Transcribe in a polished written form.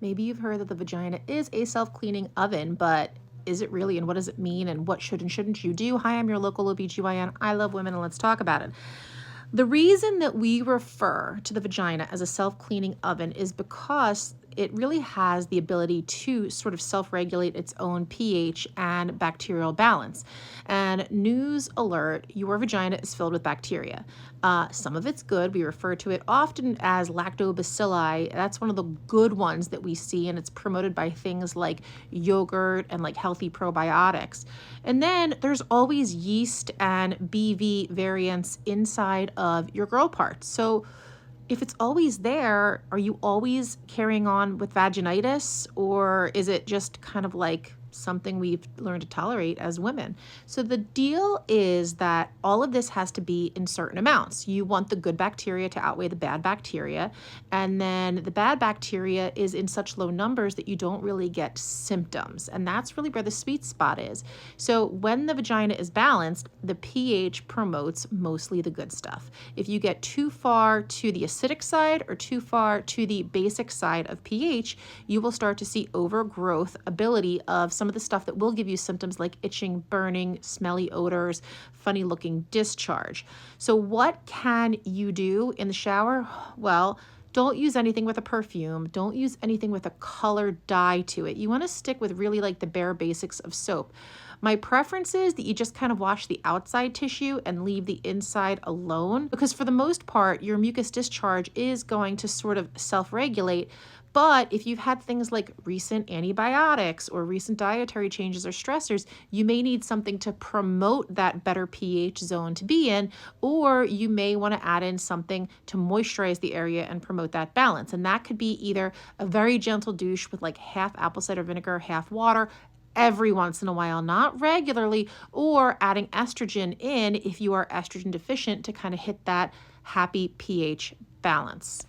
Maybe you've heard that the vagina is a self-cleaning oven, but is it really? And what does it mean? And what should and shouldn't you do? Hi, I'm your local OBGYN. I love women, and let's talk about it. The reason that we refer to the vagina as a self-cleaning oven is because it really has the ability to sort of self-regulate its own pH and bacterial balance. And news alert, your vagina is filled with bacteria. Some of it's good. We refer to it often as lactobacilli. That's one of the good ones that we see, and it's promoted by things like yogurt and like healthy probiotics. And then there's always yeast and BV variants inside of your girl parts. So if it's always there, are you always carrying on with vaginitis, or is it just kind of like something we've learned to tolerate as women? So the deal is that all of this has to be in certain amounts. You want the good bacteria to outweigh the bad bacteria, and then the bad bacteria is in such low numbers that you don't really get symptoms, and that's really where the sweet spot is. So when the vagina is balanced, the pH promotes mostly the good stuff. If you get too far to the acidic side or too far to the basic side of pH, you will start to see overgrowth ability of some of the stuff that will give you symptoms like itching, burning, smelly odors, funny looking discharge. So what can you do in the shower? Well, don't use anything with a perfume. Don't use anything with a color dye to it. You want to stick with really like the bare basics of soap. My preference is that you just kind of wash the outside tissue and leave the inside alone, because for the most part, your mucus discharge is going to sort of self-regulate. But if you've had things like recent antibiotics or recent dietary changes or stressors, you may need something to promote that better pH zone to be in, or you may want to add in something to moisturize the area and promote that balance. And that could be either a very gentle douche with like half apple cider vinegar, half water, every once in a while, not regularly, or adding estrogen in if you are estrogen deficient to kind of hit that happy pH balance.